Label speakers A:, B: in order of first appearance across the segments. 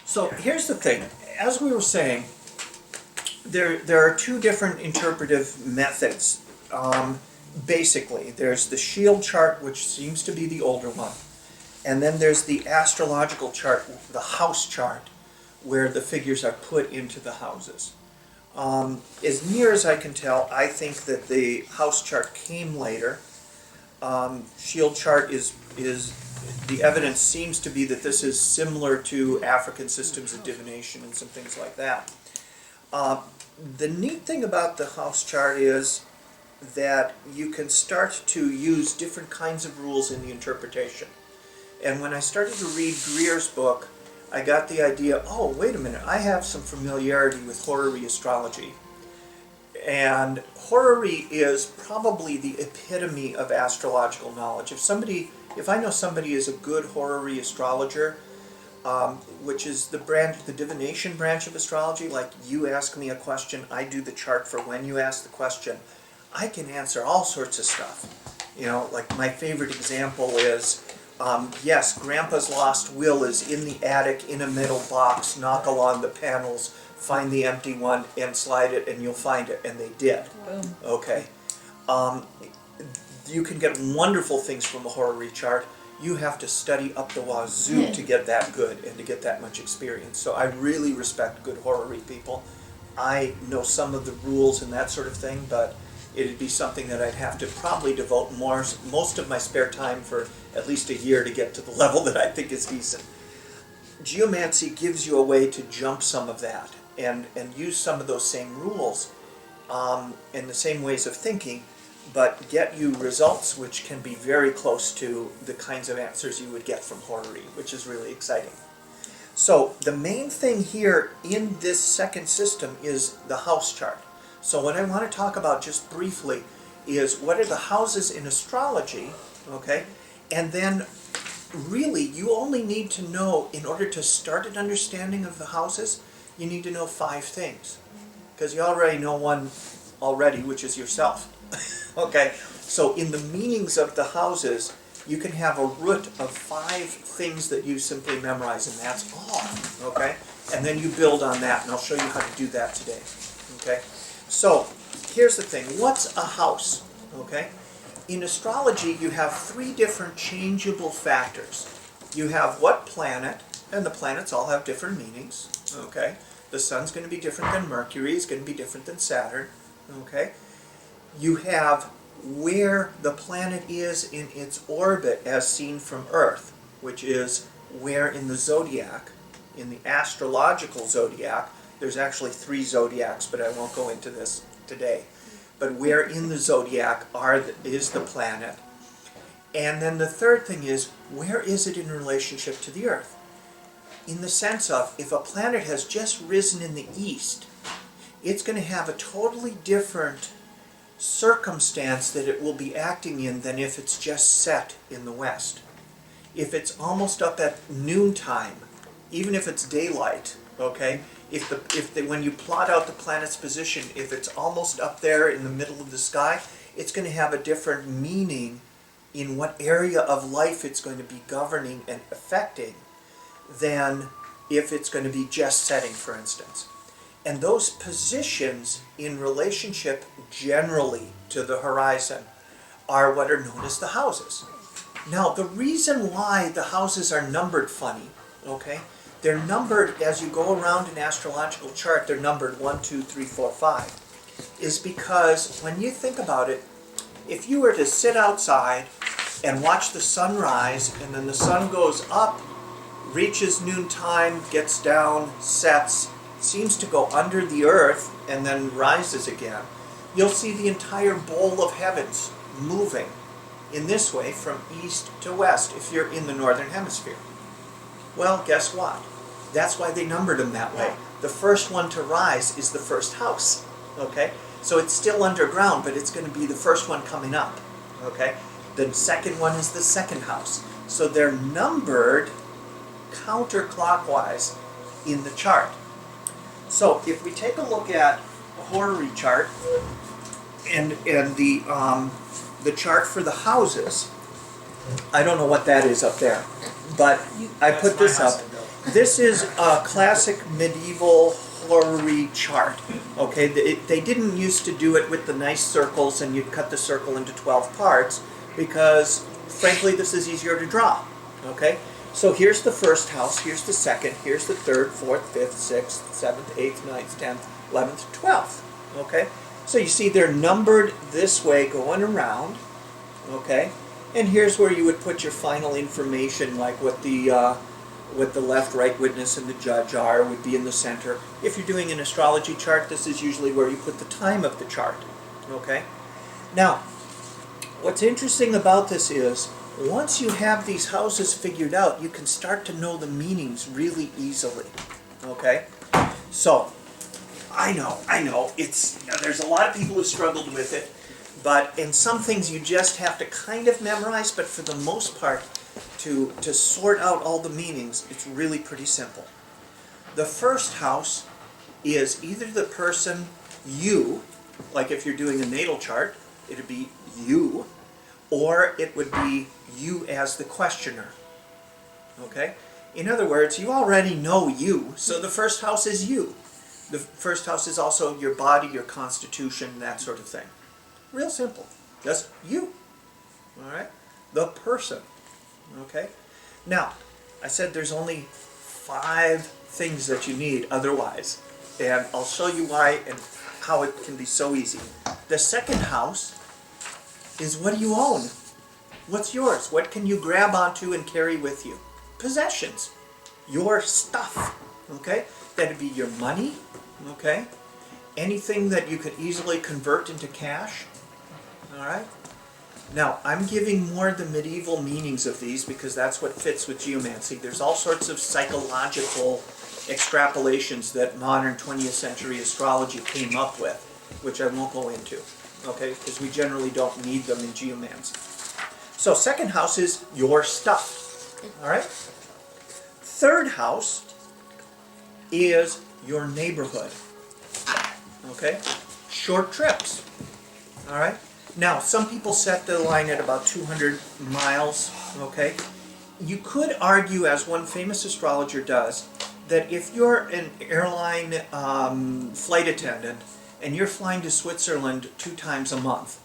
A: So here's the thing. As we were saying, there are two different interpretive methods. Basically, there's the shield chart, which seems to be the older one, and then there's the astrological chart, the house chart, where the figures are put into the houses. As near as I can tell, I think that the house chart came later. Shield chart is the evidence seems to be that this is similar to African systems of divination and some things like that. The neat thing about the house chart is that you can start to use different kinds of rules in the interpretation. And when I started to read Greer's book, I got the idea, oh, wait a minute, I have some familiarity with horary astrology. And horary is probably the epitome of astrological knowledge. If I know somebody is a good horary astrologer, which is the divination branch of astrology, like you ask me a question, I do the chart for when you ask the question, I can answer all sorts of stuff. You know, like my favorite example is, yes, Grandpa's lost will is in the attic in a metal box, knock along the panels, find the empty one and slide it and you'll find it, and they did.
B: Boom.
A: Okay. You can get wonderful things from a horary chart. You have to study up the wazoo to get that good and to get that much experience. So I really respect good horary people. I know some of the rules and that sort of thing, but it'd be something that I'd have to probably devote most of my spare time for at least a year to get to the level that I think is decent. Geomancy gives you a way to jump some of that and use some of those same rules and the same ways of thinking, but get you results which can be very close to the kinds of answers you would get from horary, which is really exciting. So the main thing here in this second system is the house chart. So what I want to talk about just briefly is what are the houses in astrology, okay? And then really you only need to know, in order to start an understanding of the houses, you need to know 5 things. Because you already know one already, which is yourself. Okay, so in the meanings of the houses, you can have a root of 5 things that you simply memorize, and that's all, okay? And then you build on that, and I'll show you how to do that today, okay? So, here's the thing. What's a house, okay? In astrology, you have 3 different changeable factors. You have what planet, and the planets all have different meanings, okay? The sun's going to be different than Mercury, it's going to be different than Saturn, okay? You have where the planet is in its orbit as seen from Earth, which is where in the zodiac, in the astrological zodiac, there's actually 3 zodiacs, but I won't go into this today. But where in the zodiac is the planet. And then the third thing is, where is it in relationship to the Earth? In the sense of, if a planet has just risen in the east, it's going to have a totally different circumstance that it will be acting in than if it's just set in the west. If it's almost up at noontime, even if it's daylight, okay, when you plot out the planet's position, if it's almost up there in the middle of the sky, it's going to have a different meaning in what area of life it's going to be governing and affecting than if it's going to be just setting, for instance. And those positions in relationship generally to the horizon are what are known as the houses. Now, the reason why the houses are numbered funny, okay, they're numbered as you go around an astrological chart, they're numbered 1, 2, 3, 4, 5, is because when you think about it, if you were to sit outside and watch the sun rise, and then the sun goes up, reaches noontime, gets down, sets, seems to go under the earth, and then rises again, you'll see the entire bowl of heavens moving in this way from east to west if you're in the northern hemisphere. Well, guess what? That's why they numbered them that way. The first one to rise is the first house, okay? So it's still underground, but it's going to be the first one coming up, okay? The second one is the second house. So they're numbered counterclockwise in the chart. So if we take a look at a horary chart and the chart for the houses, I don't know what that is up there, but I put this up. This is a classic medieval horary chart. Okay, they didn't used to do it with the nice circles and you'd cut the circle into 12 parts because, frankly, this is easier to draw. Okay, so here's the first house, here's the second, here's the third, fourth, fifth, sixth, seventh, eighth, ninth, 10th, 11th, 12th. Okay, so you see they're numbered this way going around. Okay, and here's where you would put your final information, like what the left, right witness, and the judge are, would be in the center. If you're doing an astrology chart, this is usually where you put the time of the chart. Okay? Now, what's interesting about this is, once you have these houses figured out, you can start to know the meanings really easily. Okay? So, I know, there's a lot of people who struggled with it, but in some things you just have to kind of memorize, but for the most part, to sort out all the meanings, it's really pretty simple. The first house is either the person, you, like if you're doing a natal chart, it would be you, or it would be you as the questioner. Okay? In other words, you already know you, so the first house is you. The first house is also your body, your constitution, that sort of thing. Real simple. Just you. Alright? The person. Okay? Now, I said there's only 5 things that you need otherwise. And I'll show you why and how it can be so easy. The second house is what do you own? What's yours? What can you grab onto and carry with you? Possessions. Your stuff. Okay? That'd be your money. Okay? Anything that you could easily convert into cash. Alright? Now, I'm giving more the medieval meanings of these because that's what fits with geomancy. There's all sorts of psychological extrapolations that modern 20th century astrology came up with, which I won't go into, okay, because we generally don't need them in geomancy. So second house is your stuff, all right? Third house is your neighborhood, okay? Short trips, all right? Now, some people set the line at about 200 miles, okay? You could argue, as one famous astrologer does, that if you're an airline flight attendant and you're flying to Switzerland 2 times a month,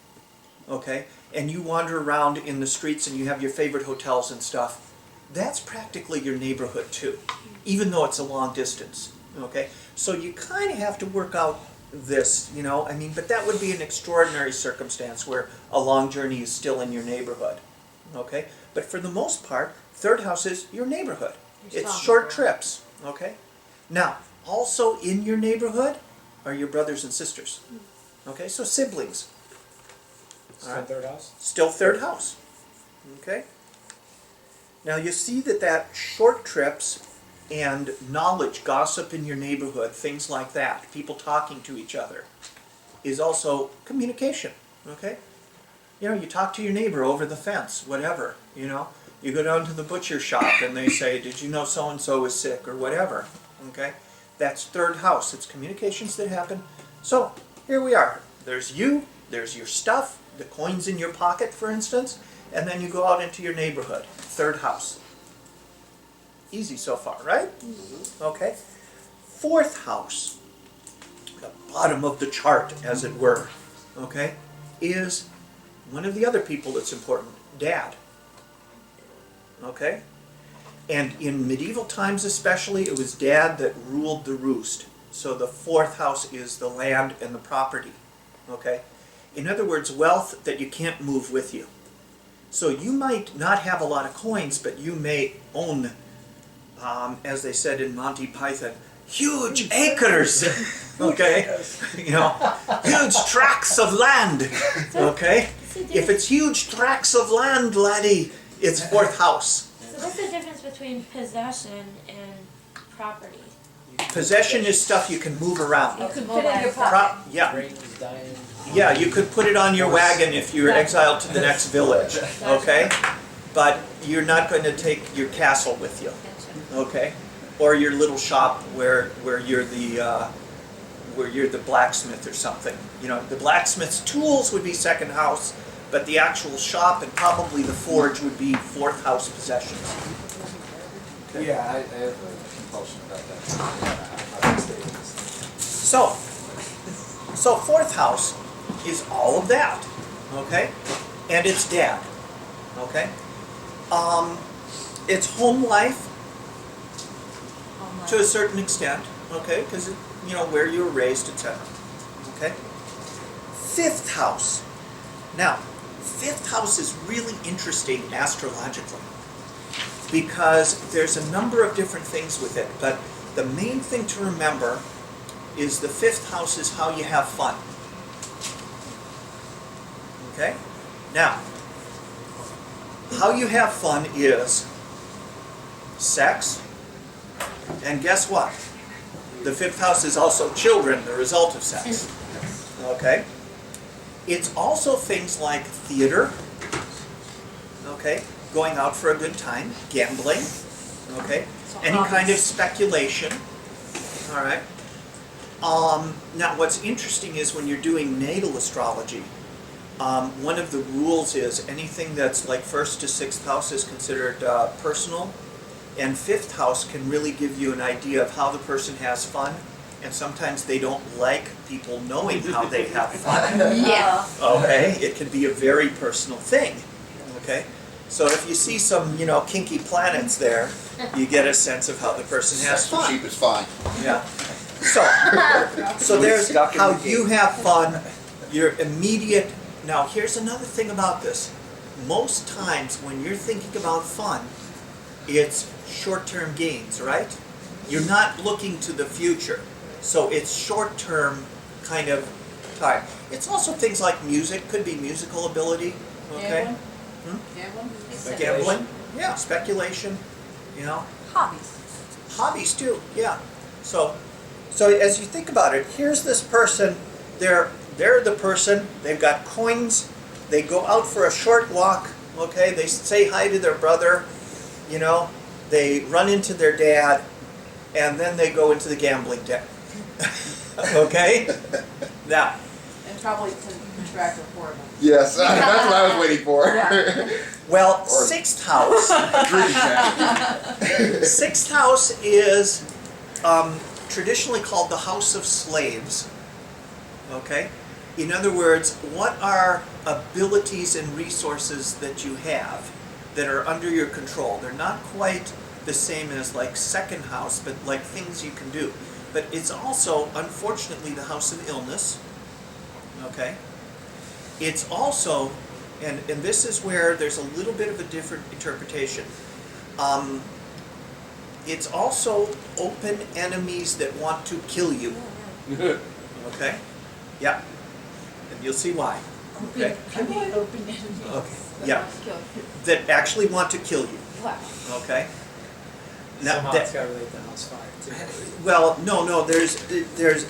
A: okay, and you wander around in the streets and you have your favorite hotels and stuff, that's practically your neighborhood too, even though it's a long distance, okay? So you kind of have to work out this, you know, I mean, but that would be an extraordinary circumstance where a long journey is still in your neighborhood, okay? But for the most part, third house is your neighborhood. It's short trips, okay? Now, also in your neighborhood are your brothers and sisters, okay? So siblings.
B: Still third house?
A: Still third house, okay? Now you see that short trips and knowledge, gossip in your neighborhood, things like that, people talking to each other, is also communication, okay? You know, you talk to your neighbor over the fence, whatever, you know? You go down to the butcher shop and they say, did you know so-and-so is sick, or whatever, okay? That's third house. It's communications that happen. So, here we are. There's you, there's your stuff, the coins in your pocket, for instance, and then you go out into your neighborhood, third house. Easy so far, right? Mm-hmm. Okay. Fourth house, the bottom of the chart, as it were, okay, is one of the other people that's important, Dad. Okay? And in medieval times especially, it was Dad that ruled the roost. So the fourth house is the land and the property. Okay? In other words, wealth that you can't move with you. So you might not have a lot of coins, but you may own, as they said in Monty Python, huge acres, okay? You know, huge tracts of land, okay? If it's huge tracts of land, laddie, it's fourth house.
C: So what's the difference between possession and property?
A: Possession is stuff you can move around.
D: You can put it in your pocket.
A: Yeah. Yeah, you could put it on your wagon if you're exiled to the next village, okay? But you're not going to take your castle with you, okay? Or your little shop where you're the blacksmith or something. You know, the blacksmith's tools would be second house, but the actual shop and probably the forge would be fourth house possessions.
B: Okay. Yeah, I have
D: compulsion about that.
A: So fourth house is all of that, okay? And it's dad, okay? It's home life to a certain extent, okay? Because, you know, where you were raised, etc. Okay? Fifth house. Now, fifth house is really interesting astrologically because there's a number of different things with it, but the main thing to remember is the fifth house is how you have fun. Okay? Now, how you have fun is sex, and guess what? The fifth house is also children, the result of sex. Okay? It's also things like theater, okay? Going out for a good time, gambling, okay? Any kind of speculation, all right? Now, what's interesting is when you're doing natal astrology, one of the rules is anything that's like first to sixth house is considered personal, and fifth house can really give you an idea of how the person has fun, and sometimes they don't like people knowing how they have fun.
C: Yeah.
A: Okay, it can be a very personal thing. Okay, so if you see some, you know, kinky planets there, you get a sense of how the person has
D: Sex for
A: fun.
D: sheep is fine.
A: Yeah. So there's how you have fun, your immediate. Now here's another thing about this. Most times when you're thinking about fun, it's short-term gains, right? You're not looking to the future. So it's short-term kind of time. It's also things like music, could be musical ability, okay?
E: Gambling?
A: Gambling, yeah, speculation, you know.
E: Hobbies.
A: Hobbies too, yeah. So as you think about it, here's this person, they're the person, they've got coins, they go out for a short walk, okay, they say hi to their brother, you know, they run into their dad, and then they go into the gambling den. Okay? Now.
E: And probably to contract report.
D: Yes, that's what I was waiting for.
A: Well, sixth house.
D: Dream catcher.
A: Sixth house is traditionally called the house of slaves. Okay? In other words, what are abilities and resources that you have that are under your control? They're not quite the same as like second house, but like things you can do. But it's also, unfortunately, the house of illness. Okay? It's also, and this is where there's a little bit of a different interpretation. It's also open enemies that want to kill you. Okay? Yeah. And you'll see why. Okay?
E: Open enemies.
A: Okay. Yeah. That actually want to kill you.
E: Wow.
A: Okay?
B: Somehow
A: that-
B: it's got to relate to house fire too.
A: Well, no. There's.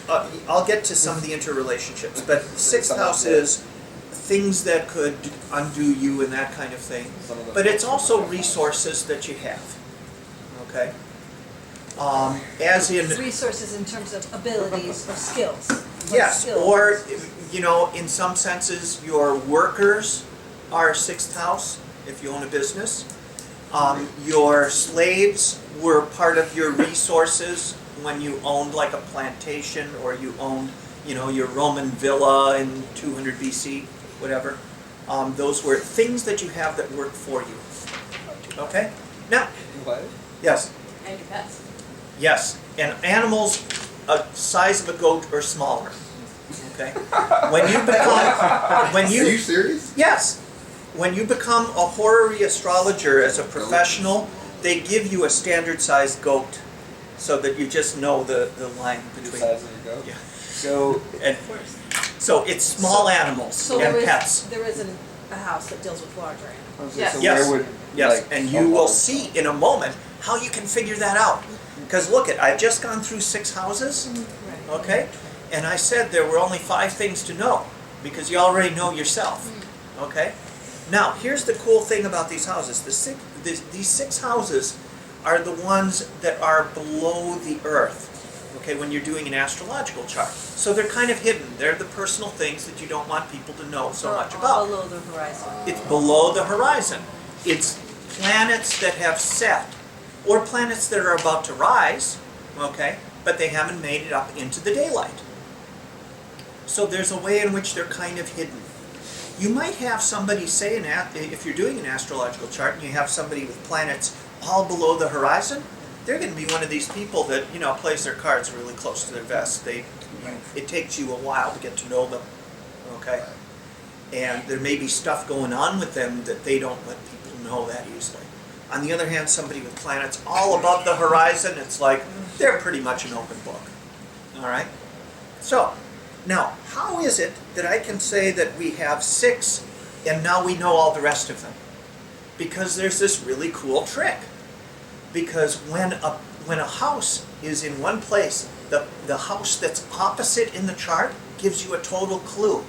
A: I'll get to some of the interrelationships, but sixth house is things that could undo you and that kind of thing. But it's also resources that you have. Okay. As in.
F: Resources in terms of abilities or skills.
A: Yes,
F: Skills.
A: or you know, in some senses, your workers are sixth house if you own a business. Your slaves were part of your resources when you owned like a plantation, or you owned, you know, your Roman villa in 200 BC, whatever. Those were things that you have that work for you. Okay? Now, yes,
E: And your pets.
A: yes, and animals size of a goat or smaller. Okay? When you become,
D: Are you serious?
A: yes, when you become a horary astrologer as a professional, they give you a standard sized goat so that you just know the line
D: The
A: between.
D: size of your goat?
A: Yeah.
D: So,
A: And so it's small animals
F: So
A: and
F: there
A: pets.
F: is a house that deals with larger animals.
E: Yes.
D: so
A: Yes.
D: where would,
A: Yes,
D: like,
A: and you will see in a moment how you can figure that out. Because look I've just gone through 6 houses,
F: Right.
A: okay? And I said there were only 5 things to know, because you already know yourself, okay? Now, here's the cool thing about these houses. These 6 houses are the ones that are below the earth, okay, when you're doing an astrological chart. So they're kind of hidden. They're the personal things that you don't want people to know so much about.
F: Below the horizon.
A: It's below the horizon. It's planets that have set or planets that are about to rise, okay, but they haven't made it up into the daylight. So there's a way in which they're kind of hidden. You might have somebody say, if you're doing an astrological chart and you have somebody with planets all below the horizon, they're going to be one of these people that, you know, plays their cards really close to their vest. It takes you a while to get to know them, okay? And there may be stuff going on with them that they don't let people know that easily. On the other hand, somebody with planets all above the horizon, it's like they're pretty much an open book, all right? So, now, how is it that I can say that we have 6 and now we know all the rest of them? Because there's this really cool trick. Because when a house is in one place, the house that's opposite in the chart gives you a total clue.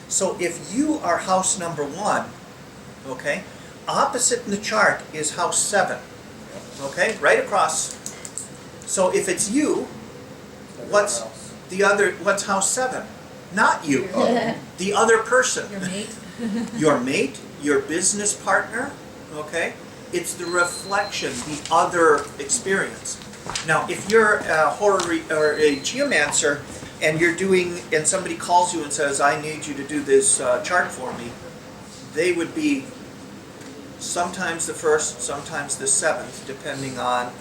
A: So if you are house number 1, okay, opposite in the chart is house 7, okay, right across. So if it's you, what's house 7? Not you. The other person.
F: Your mate?
A: Your mate, your business partner, okay? It's the reflection, the other experience. Now, if you're a geomancer and you're doing, and somebody calls you and says, I need you to do this chart for me, they would be sometimes the 1st, sometimes the 7th, depending on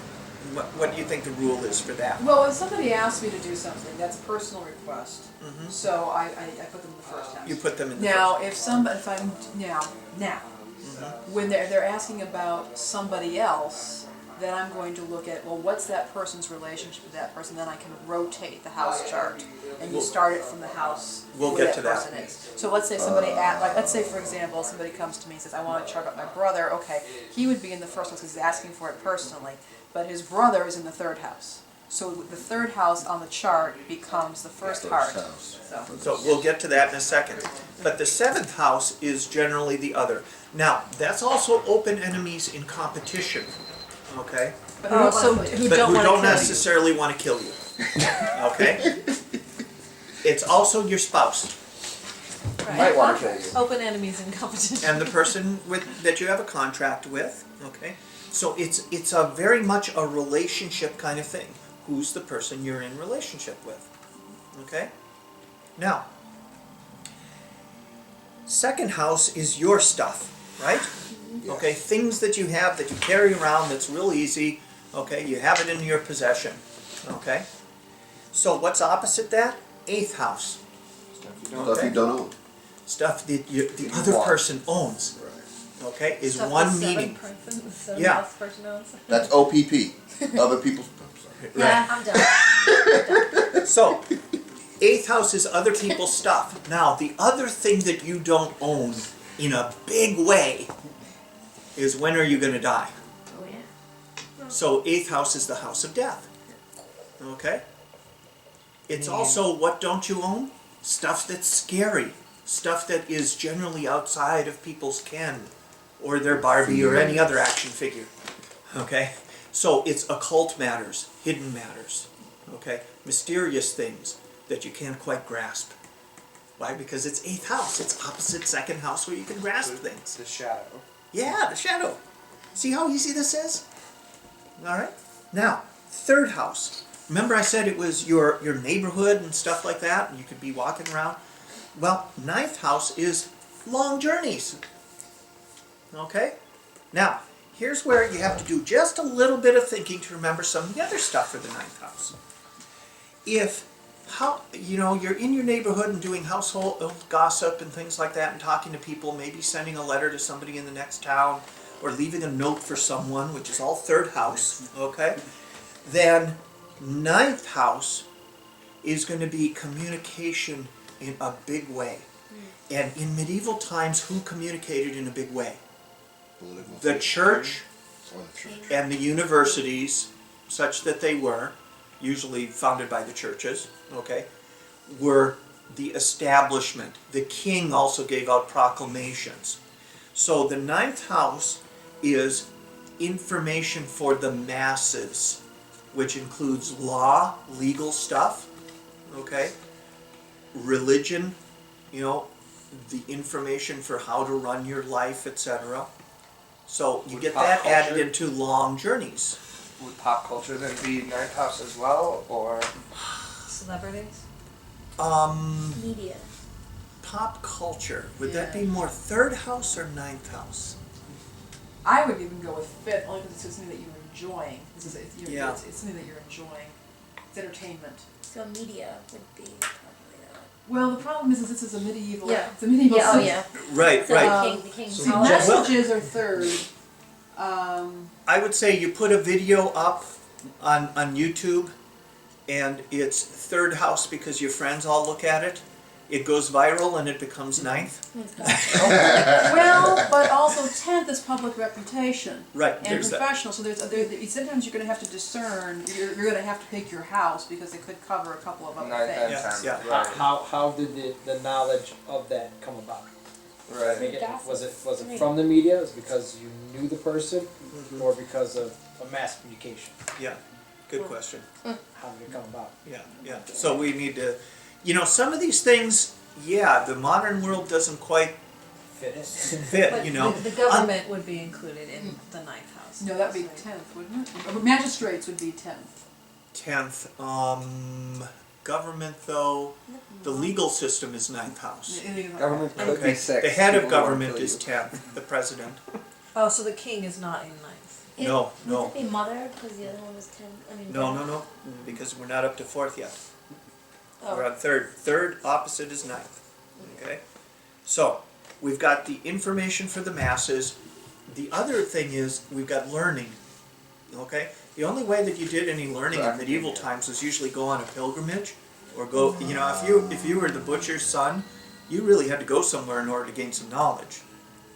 A: what do you think the rule is for that?
E: Well, when somebody asks me to do something, that's a personal request. So I put them in the first house.
A: You put them in the
E: Now,
A: first.
E: when they're asking about somebody else, then I'm going to look at, well, what's that person's relationship with that person? Then I can rotate the house chart, and you start it from the house
A: We'll
E: where
A: get to that.
E: person is. So let's say let's say for example, somebody comes to me and says, I want to chart up my brother. Okay, he would be in the first house because he's asking for it personally, but his brother is in the 3rd house. So the 3rd house on the chart becomes the first card.
A: So we'll get to that in a second. But the 7th house is generally the other. Now, that's also open enemies in competition, okay?
E: But
F: Oh, so who
A: But
F: don't
A: who
F: want
A: don't
F: to kill
A: necessarily want to kill you, okay? It's also your spouse
F: you.
D: Might want to kill you.
F: Open enemies in competition.
A: and the person that you have a contract with, okay? So it's a very much a relationship kind of thing. Who's the person you're in relationship with, okay? Now, 2nd house is your stuff, right? Okay, things that you have that you carry around that's real easy, okay? You have it in your possession, okay? So what's opposite that? 8th house.
D: Stuff you don't own.
A: Stuff that the other person owns, okay, is
F: Stuff
A: one
F: the
A: meaning.
F: Yeah.
A: Yeah.
F: Person owns.
D: That's OPP. Other people's.
F: Yeah, I'm done.
A: So, 8th house is other people's stuff. Now, the other thing that you don't own in a big way is when are you going to die?
C: Oh yeah.
A: So, 8th house is the house of death. Okay? It's also what don't you own? Stuff that's scary. Stuff that is generally outside of people's ken or their Barbie or any other action figure. Okay? So it's occult matters, hidden matters, okay? Mysterious things that you can't quite grasp. Why? Because it's 8th house. It's opposite 2nd house where you can grasp things.
B: The shadow.
A: Yeah, the shadow. See how easy this is? All right? Now, 3rd house. Remember I said it was your neighborhood and stuff like that, and you could be walking around? Well, 9th house is long journeys. Okay? Now, here's where you have to do just a little bit of thinking to remember some of the other stuff for the 9th house. You're in your neighborhood and doing household gossip and things like that and talking to people, maybe sending a letter to somebody in the next town or leaving a note for someone, which is all 3rd house, okay? Then 9th house is going to be communication in a big way. And in medieval times, who communicated in a big way? The church and the universities, such that they were, usually founded by the churches, okay, were the establishment. The king also gave out proclamations. So the 9th house is information for the masses, which includes law, legal stuff, okay, religion, the information for how to run your life, etc. So you
G: Would
A: get
G: pop
A: that added
G: culture-
A: into long journeys.
G: Would pop culture then be ninth house as well, or
F: Celebrities?
C: Media.
A: Pop culture, would that
E: Yeah.
A: be more third house or ninth house?
E: I would even go with fifth, only because it's something that you're enjoying.
A: Yeah.
E: It's something that you're enjoying. It's entertainment.
C: So media would be probably that.
E: Well, the problem is this is a medieval.
C: Yeah.
E: It's a medieval.
C: Yeah, oh
E: system.
C: yeah.
A: Right,
C: So
A: right.
C: the king's
E: See,
C: holiday.
E: messages are third.
A: I would say you put a video up on YouTube and it's third house because your friends all look at it. It goes viral and it becomes ninth.
E: Well, but also tenth is public reputation.
A: Right,
E: And
A: there's that.
E: professional, so sometimes you're gonna have to discern, you're gonna have to pick your house because it could cover a couple of other
G: ninth and
E: things.
G: tenth?
A: Yeah.
G: Right.
B: How did the knowledge of that come about?
G: Right.
F: Make it,
C: Gossip.
F: was it
C: Right.
F: from the media? Was it because you knew the person, or because of a mass communication?
A: Yeah, good question.
F: How did it come about?
A: Yeah, yeah. So we need to, some of these things, yeah, the modern world doesn't quite
F: Fit it.
A: fit,
F: But the
A: Um,
F: government would be included in the ninth house.
E: No, that'd be tenth, wouldn't it? Or magistrates would be tenth.
A: 10th, government though, the legal system is ninth house.
G: Government could
A: Okay,
G: be six.
A: the head of
G: People won't
A: government
G: kill
A: is
G: you.
A: 10th, the president.
F: Oh, so the king is not in ninth.
A: No, no.
C: Would it be mother because the other one was 10? I mean,
A: No,
C: dad?
A: no, no, because we're not up to fourth yet.
C: Oh.
A: We're on third. Third opposite is ninth. Okay? So, we've got the information for the masses. The other thing is, we've got learning. Okay? The only way that you did any learning in medieval times was usually go on a pilgrimage, or go, if you were the butcher's son, you really had to go somewhere in order to gain some knowledge.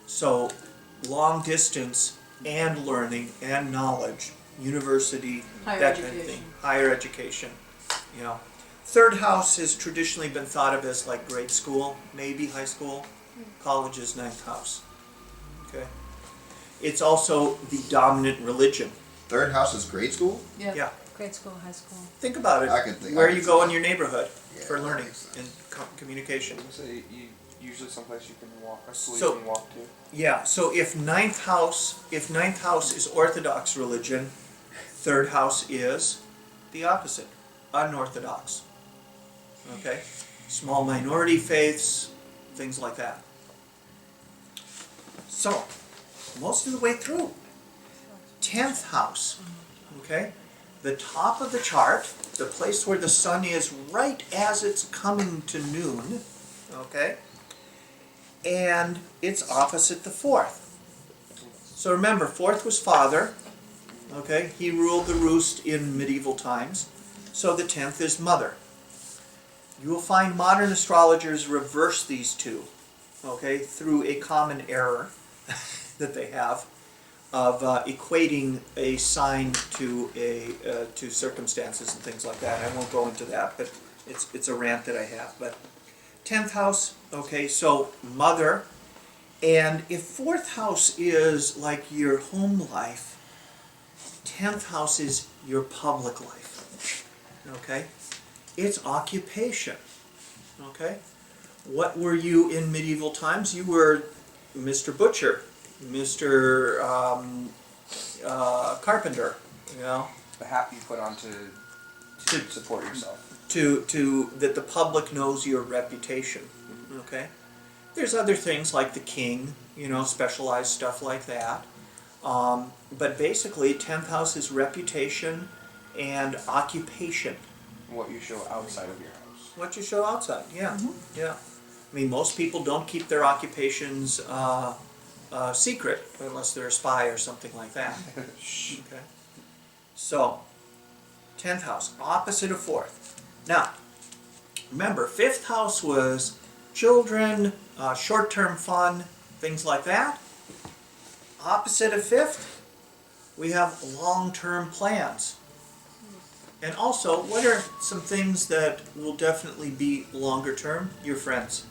A: So, long distance and learning and knowledge, university,
E: Higher
A: that kind of
E: education.
A: thing, higher education, Third house has traditionally been thought of as like grade school, maybe high school. College is ninth house. Okay. It's also the dominant religion.
D: Third house is grade school?
A: Yeah.
F: Grade school, high school.
A: Think about it.
D: I can think-
A: Where
D: I
A: you
D: can
A: go
D: see
A: in your neighborhood
D: Yeah,
A: for
D: that
A: learning
D: makes sense.
A: and communication.
G: So you usually someplace you can walk, a school
A: So-
G: you can walk to.
A: Yeah. So if ninth house is Orthodox religion, third house is the opposite, unorthodox. Okay. Small minority faiths, things like that. So, most of the way through, 10th house, okay? The top of the chart, the place where the sun is right as it's coming to noon, okay? And it's opposite the 4th. So remember, 4th was father, okay? He ruled the roost in medieval times. So the 10th is mother. You will find modern astrologers reverse these two, okay, through a common error that they have of equating a sign to to circumstances and things like that. I won't go into that, but it's a rant that I have. But 10th house, okay, so mother, and if 4th house is like your home life, 10th house is your public life, okay? It's occupation, okay? What were you in medieval times? You were Mr. Butcher, Mr. Carpenter,
G: The hat you put on to support yourself.
A: to that the public knows your reputation, okay? There's other things like the king, specialized stuff like that. But basically, 10th house is reputation and occupation.
G: What you show outside of your house.
A: What you show outside, yeah, yeah. I mean, most people don't keep their occupations secret unless they're a spy or something like that. Okay. So, 10th house, opposite of 4th. Now, remember, 5th house was children, short-term fun, things like that. Opposite of 5th, we have long-term plans. And also, what are some things that will definitely be longer term? Your friends.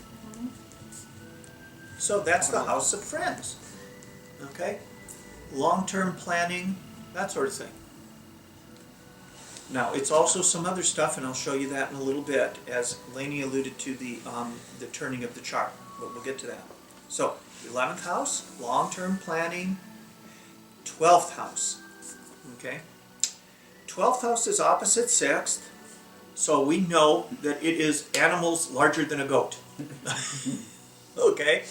A: So that's the house of friends. Okay? Long-term planning, that sort of thing. Now, it's also some other stuff, and I'll show you that in a little bit, as Lainey alluded to the turning of the chart, but we'll get to that. So, 11th house, long-term planning, 12th house. Okay? 12th house is opposite 6th, so we know that it is animals larger than a goat. Okay?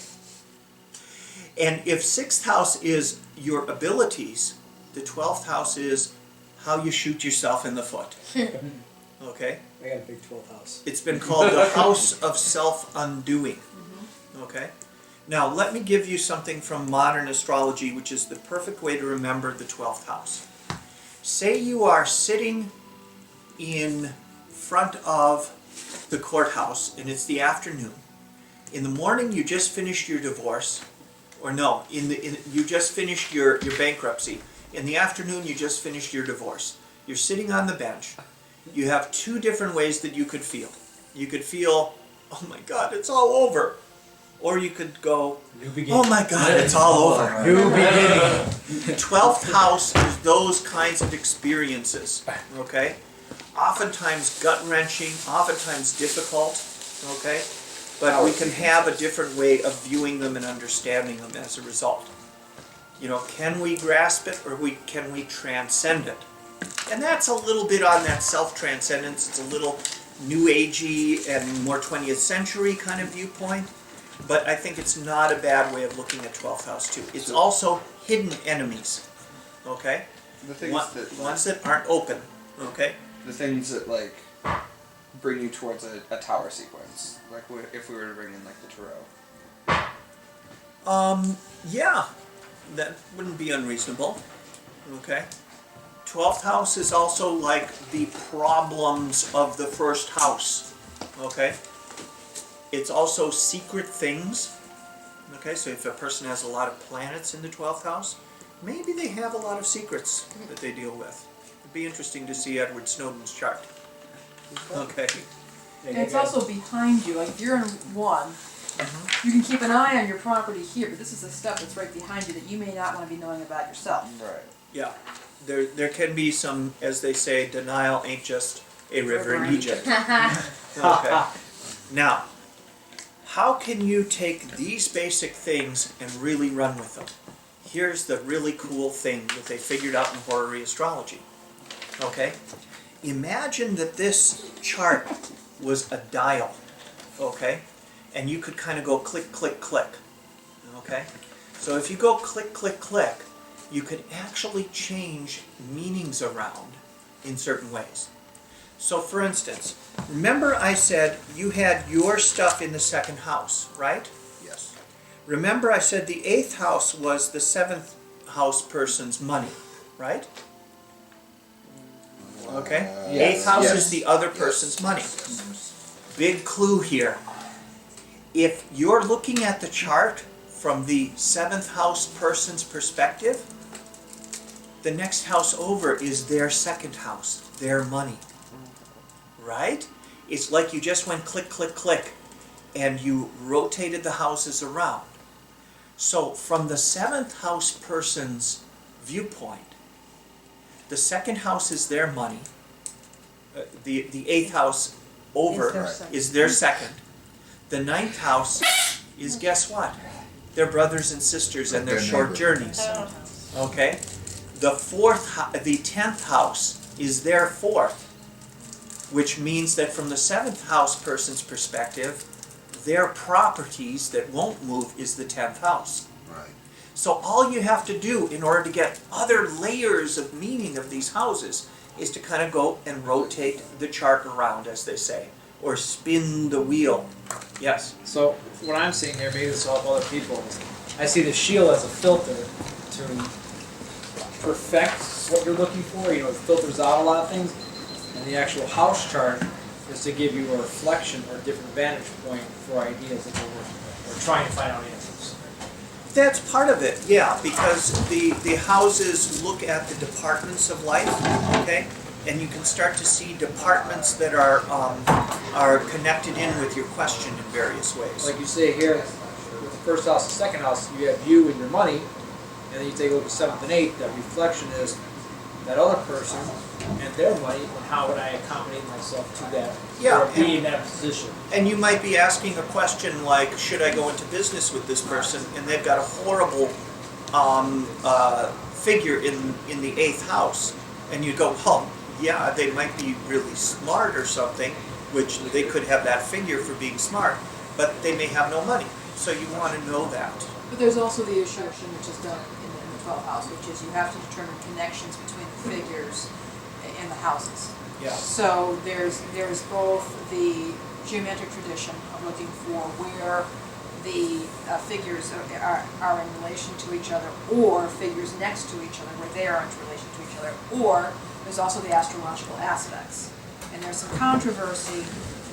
A: And if 6th house is your abilities, the 12th house is how you shoot yourself in the foot. Okay?
F: I got a big 12th house.
A: It's been called the house of self-undoing. Okay? Now, let me give you something from modern astrology, which is the perfect way to remember the 12th house. Say you are sitting in front of the courthouse, and it's the afternoon. In the morning, you just finished your divorce, or no, you just finished your bankruptcy. In the afternoon, you just finished your divorce. You're sitting on the bench. You have two different ways that you could feel. You could feel, oh my God, it's all over. Or you could go, oh my God, it's all over.
F: New beginning.
A: 12th house is those kinds of experiences, okay? Oftentimes gut-wrenching, oftentimes difficult, okay? But we can have a different way of viewing them and understanding them as a result. You know, can we grasp it or can we transcend it? And that's a little bit on that self-transcendence. It's a little new agey and more 20th century kind of viewpoint. But I think it's not a bad way of looking at 12th house too. It's also hidden enemies, okay?
G: The things that
A: Ones that aren't open, okay?
G: the things that like bring you towards a tower sequence, like if we were to bring in like the tarot.
A: Yeah, that wouldn't be unreasonable, okay? 12th house is also like the problems of the first house, okay? It's also secret things, okay? So if a person has a lot of planets in the 12th house, maybe they have a lot of secrets that they deal with. It'd be interesting to see Edward Snowden's chart. Okay.
E: And it's also behind you, like if you're in 1, you can keep an eye on your property here, but this is the stuff that's right behind you that you may not want to be knowing about yourself.
G: Right.
A: Yeah. There can be some, as they say, denial ain't just a river in Egypt. Okay. Now, how can you take these basic things and really run with them? Here's the really cool thing that they figured out in horary astrology. Okay? Imagine that this chart was a dial. Okay? And you could kind of go click, click, click. Okay? So if you go click, click, click, you could actually change meanings around in certain ways. So for instance, remember I said you had your stuff in the 2nd house, right?
D: Yes.
A: Remember I said the 8th house was the 7th house person's money, right? Okay?
F: Yes.
A: 8th house
D: Yes.
A: is the other person's money. Big clue here. If you're looking at the chart from the 7th house person's perspective, the next house over is their 2nd house, their money. Right? It's like you just went click, click, click, and you rotated the houses around. So from the 7th house person's viewpoint, the 2nd house is their money. The 8th house over is their 2nd. The 9th house is, guess what? Their brothers and sisters and their
D: Their
A: short
D: neighbor.
A: journeys. Okay? The 10th house is their 4th. Which means that from the 7th house person's perspective, their properties that won't move is the 10th house.
D: Right.
A: So all you have to do in order to get other layers of meaning of these houses is to kind of go and rotate the chart around, as they say, or spin the wheel. Yes?
F: So what I'm seeing here, maybe this will help other people, is I see the shield as a filter to perfect what you're looking for. You know, it filters out a lot of things. And the actual house chart is to give you a reflection or a different vantage point for ideas that we're working with, or trying to find out answers.
A: That's part of it, yeah, because the houses look at the departments of life, okay? And you can start to see departments that are connected in with your question in various ways.
F: Like you say here, with the 1st house and 2nd house, you have you and your money, and then you take a look at 7th and 8th, that reflection is that other person and their money, and how would I accommodate myself to that,
A: Yeah,
F: or be in that position.
A: And you might be asking a question like, should I go into business with this person? And they've got a horrible figure in the 8th house, and you go, oh, yeah, they might be really smart or something, which they could have that figure for being smart, but they may have no money. So you want to know that.
E: But there's also the issue which is done in the 12th house, which is you have to determine connections between the figures and the houses.
A: Yeah.
E: So there's both the geometric tradition of looking for where the figures are in relation to each other, or figures next to each other, where they are in relation to each other, or there's also the astrological aspects. And there's some controversy,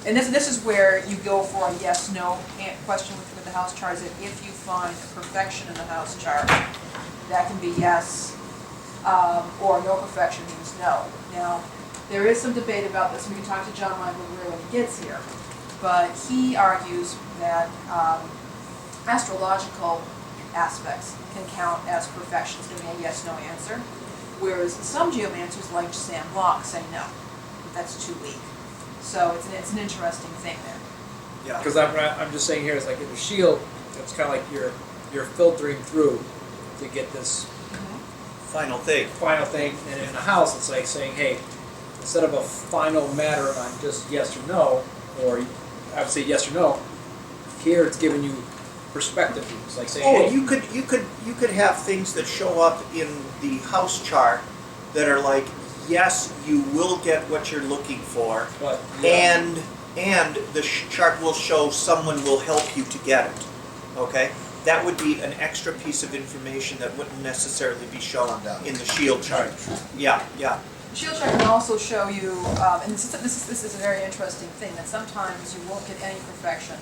E: and this is where you go for a yes/no question with the house chart, is that if you find a perfection in the house chart, that can be yes, or no perfection means no. Now, there is some debate about this, and we can talk to John Michael Greer when he gets here, but he argues that astrological aspects can count as perfections, giving a yes/no answer, whereas some geomancers like Sam Locke say no, that's too weak. So it's an interesting thing there.
A: Yeah.
F: Because I'm just saying here, it's like in the shield, it's kind of like you're filtering through to get this
A: Final thing.
F: final thing, and in a house, it's like saying, hey, instead of a final matter on just yes or no, or I would say yes or no, here it's giving you perspective. It's like saying,
A: Oh,
F: hey,
A: you could have things that show up in the house chart that are like, yes, you will get what you're looking for,
F: but yeah.
A: and the chart will show someone will help you to get it. Okay, that would be an extra piece of information that wouldn't necessarily be shown in the shield chart. Yeah, yeah.
E: The shield chart can also show you, and this is a very interesting thing, that sometimes you won't get any perfection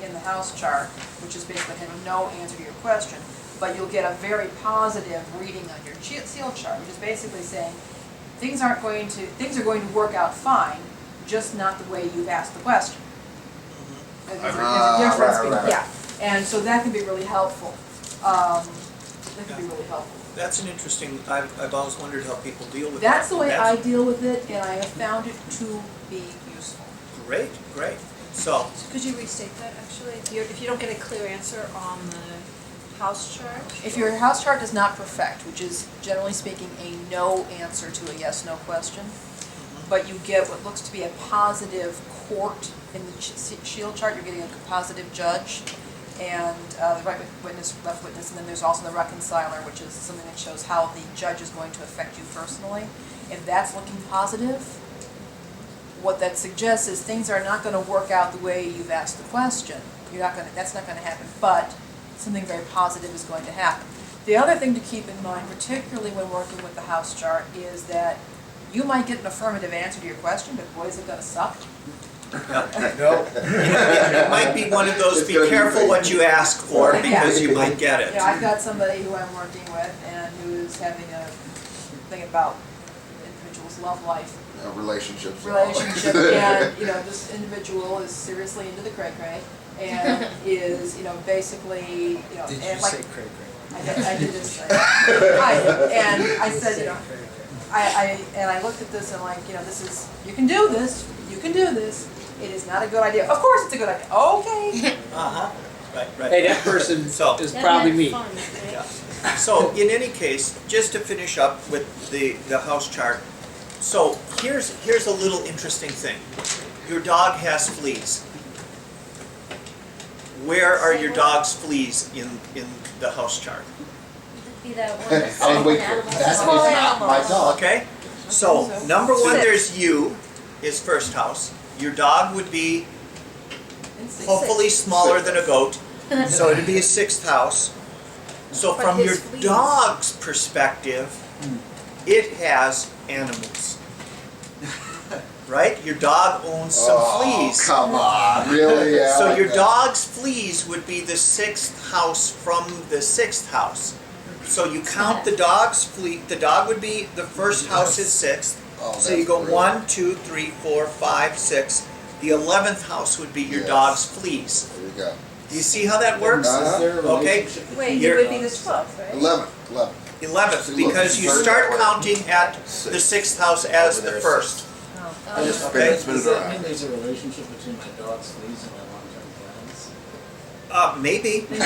E: in the house chart, which is basically kind of a no answer to your question, but you'll get a very positive reading on your shield chart, which is basically saying things are going to work out fine, just not the way you've asked the question. There's a difference between, yeah, and so that can be really helpful.
A: That's an interesting. I've always wondered how people deal with
E: That's
A: that.
E: the way I deal with it, and I have found it to be useful.
A: Great, great. So,
H: Could you restate that, actually? If you don't get a clear answer on the house chart?
E: If your house chart does not perfect, which is generally speaking a no answer to a yes/no question, but you get what looks to be a positive court in the shield chart, you're getting a positive judge, and the right witness, left witness, and then there's also the reconciler, which is something that shows how the judge is going to affect you personally. If that's looking positive, what that suggests is things are not going to work out the way you've asked the question. That's not going to happen, but something very positive is going to happen. The other thing to keep in mind, particularly when working with the house chart, is that you might get an affirmative answer to your question, but boy, is it going to suck.
F: no.
A: it might be one of those, be careful what you ask for, because you might get it.
E: I've got somebody who I'm working with and who is having a thing about individual's love life.
D: Relationships.
E: And, this individual is seriously into the cray-cray and is, basically,
F: Did
E: and
F: you
E: like,
F: say cray cray?
E: I did this thing. I said, I looked at this and like, this is, you can do this, it is not a good idea. Of course it's a good idea. Okay.
A: Right.
F: Hey, that person is probably me.
C: Fun, right?
A: Yeah. So in any case, just to finish up with the house chart, so here's a little interesting thing. Your dog has fleas. Where are your dog's fleas in the house chart?
C: Be that one that's
D: I would wait for
C: animals.
D: that is
C: Small
D: not
C: animals.
D: my dog.
A: Okay? So number one,
E: 6.
A: there's you, is first house. Your dog would be hopefully smaller than a goat, so it'd be a 6th house. So
H: But
A: from
H: his
A: your
H: fleas.
A: dog's perspective, it has animals. Right? Your dog owns some fleas.
D: Come on, really? Yeah,
A: So
D: like
A: your
D: that.
A: dog's fleas would be the 6th house from the 6th house. So you count the dog's flea. The dog would be the first house is 6th.
D: Oh,
A: So you
D: that's
A: go
D: brilliant.
A: 1, 2, 3, 4, 5, 6. The 11th house would be your
D: Yes.
A: dog's fleas.
D: There you go.
A: Do you see how that works? Okay.
H: Wait,
A: You're-
H: it would be the 12th, right?
D: 11.
A: 11th,
D: See, look,
A: because you
D: it's
A: start
D: very-
A: counting at the 6th house as
D: Over
A: the
D: there,
A: first.
D: I just
A: Okay.
D: spin
I: Does
D: it
I: that
D: around.
I: mean there's a relationship between my dog's fleas and my long-term plans?
A: Maybe.
H: Or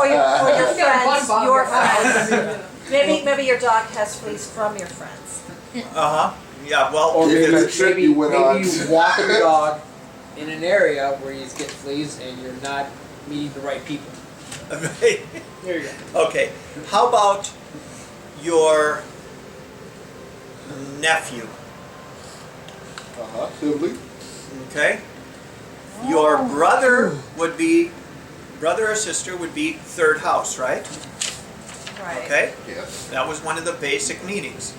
H: your
E: One
H: friends,
E: bottom
H: your
E: of your house.
H: friends. Maybe your dog has fleas from your friends.
A: Uh-huh, yeah, well,
F: Or
D: If
F: maybe,
D: the trip you went on.
F: maybe you walk your dog in an area where you get fleas and you're not meeting the right people. There you go.
A: okay, how about your nephew,
D: Sibling.
A: okay? Your brother or sister would be third house, right?
H: Right.
A: Okay?
D: Yes.
A: That was one of the basic meanings.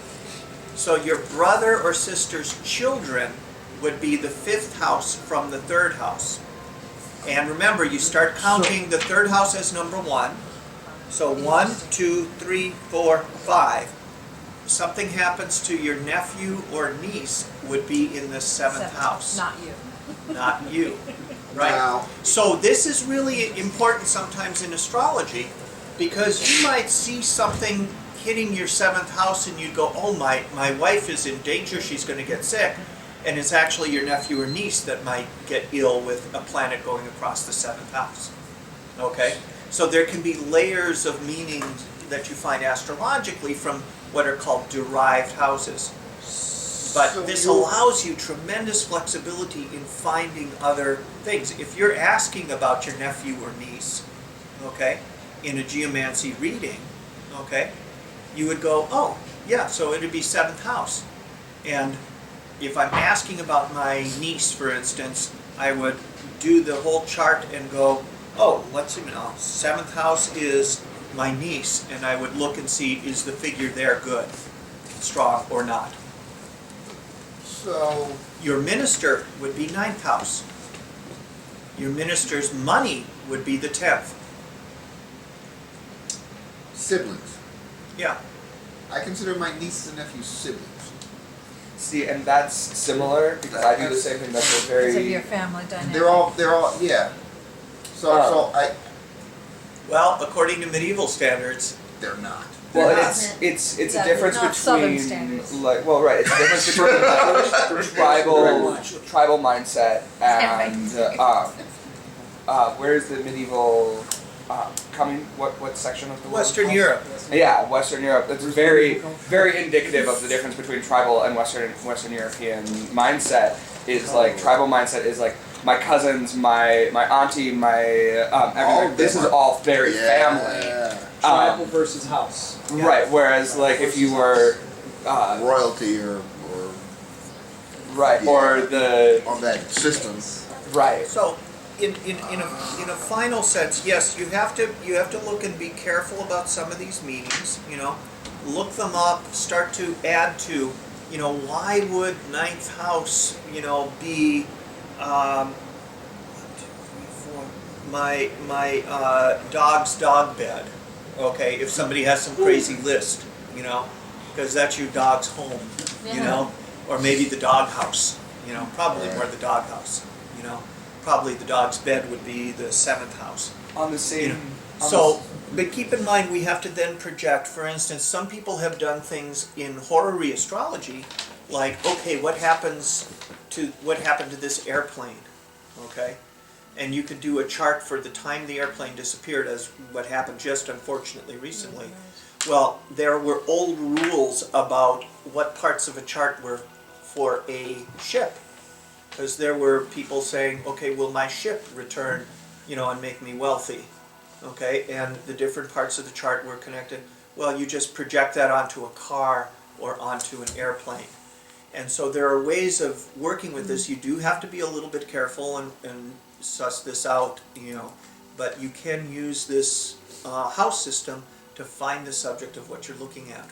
A: So your brother or sister's children would be the fifth house from the third house. And remember, you start counting the third house as number one. So 1, 2, 3, 4, 5. Something happens to your nephew or niece would be in the seventh house.
H: Not you.
A: Not you. Right?
D: Now,
A: So this is really important sometimes in astrology, because you might see something hitting your seventh house and you'd go, oh, my wife is in danger, she's going to get sick. And it's actually your nephew or niece that might get ill with a planet going across the seventh house. Okay? So there can be layers of meaning that you find astrologically from what are called derived houses. But
D: So
A: this
D: you-
A: allows you tremendous flexibility in finding other things. If you're asking about your nephew or niece, okay, in a geomancy reading, okay, you would go, oh, yeah, so it would be seventh house. And if I'm asking about my niece, for instance, I would do the whole chart and go, oh, let's see now, seventh house is my niece, and I would look and see, is the figure there good, strong, or not.
D: so
A: Your minister would be ninth house. Your minister's money would be the 10th.
D: siblings.
A: Yeah.
D: I consider my nieces and nephews siblings.
G: See, and that's similar because I do the same thing. That's a
H: Because of
G: very
H: your family dynamic.
D: They're all, yeah. So
A: Well, according to medieval standards,
D: they're not.
G: well.
A: They're
G: It's a
H: Exactly,
G: difference
H: not Southern
G: between
H: standards.
G: like it's a difference between tribal mindset and where's the medieval coming? What section of the world?
A: Western Europe.
G: Yeah, Western Europe. That's very, very indicative of the difference between tribal and Western European mindset. Is like tribal mindset is like my cousins, my auntie, my everything. This is all very family.
F: Tribal versus house.
G: Right. Whereas like if you were
D: Royalty or
G: right or the
D: on that system.
G: right.
A: So, in a final sense, yes, you have to look and be careful about some of these meanings. You know, look them up. Start to add to. You know, why would ninth house, you know, be 1, 2, 3, 4, my dog's dog bed? Okay, if somebody has some crazy list, you know, because that's your dog's home, you know, or maybe the dog house, you know, probably more the dog house, you know, probably the dog's bed would be the seventh house.
G: On the same.
A: You know, so, but keep in mind we have to then project, for instance, some people have done things in horary astrology, like, okay, what happened to this airplane, okay? And you could do a chart for the time the airplane disappeared, as what happened just unfortunately recently. Well, there were old rules about what parts of a chart were for a ship, because there were people saying, okay, will my ship return, you know, and make me wealthy? Okay, and the different parts of the chart were connected. Well, you just project that onto a car or onto an airplane. And so there are ways of working with this. You do have to be a little bit careful and suss this out, you know, but you can use this house system to find the subject of what you're looking at.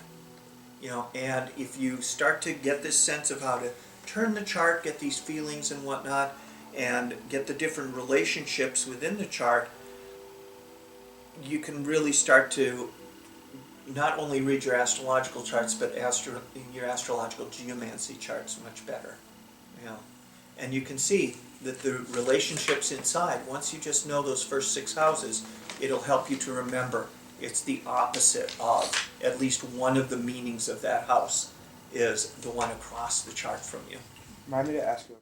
A: You know, and if you start to get this sense of how to turn the chart, get these feelings and whatnot, and get the different relationships within the chart, you can really start to not only read your astrological charts, but your astrological geomancy charts much better. You know, and you can see that the relationships inside, once you just know those first 6 houses, it'll help you to remember it's the opposite of at least one of the meanings of that house is the one across the chart from you.
G: Remind me to ask you.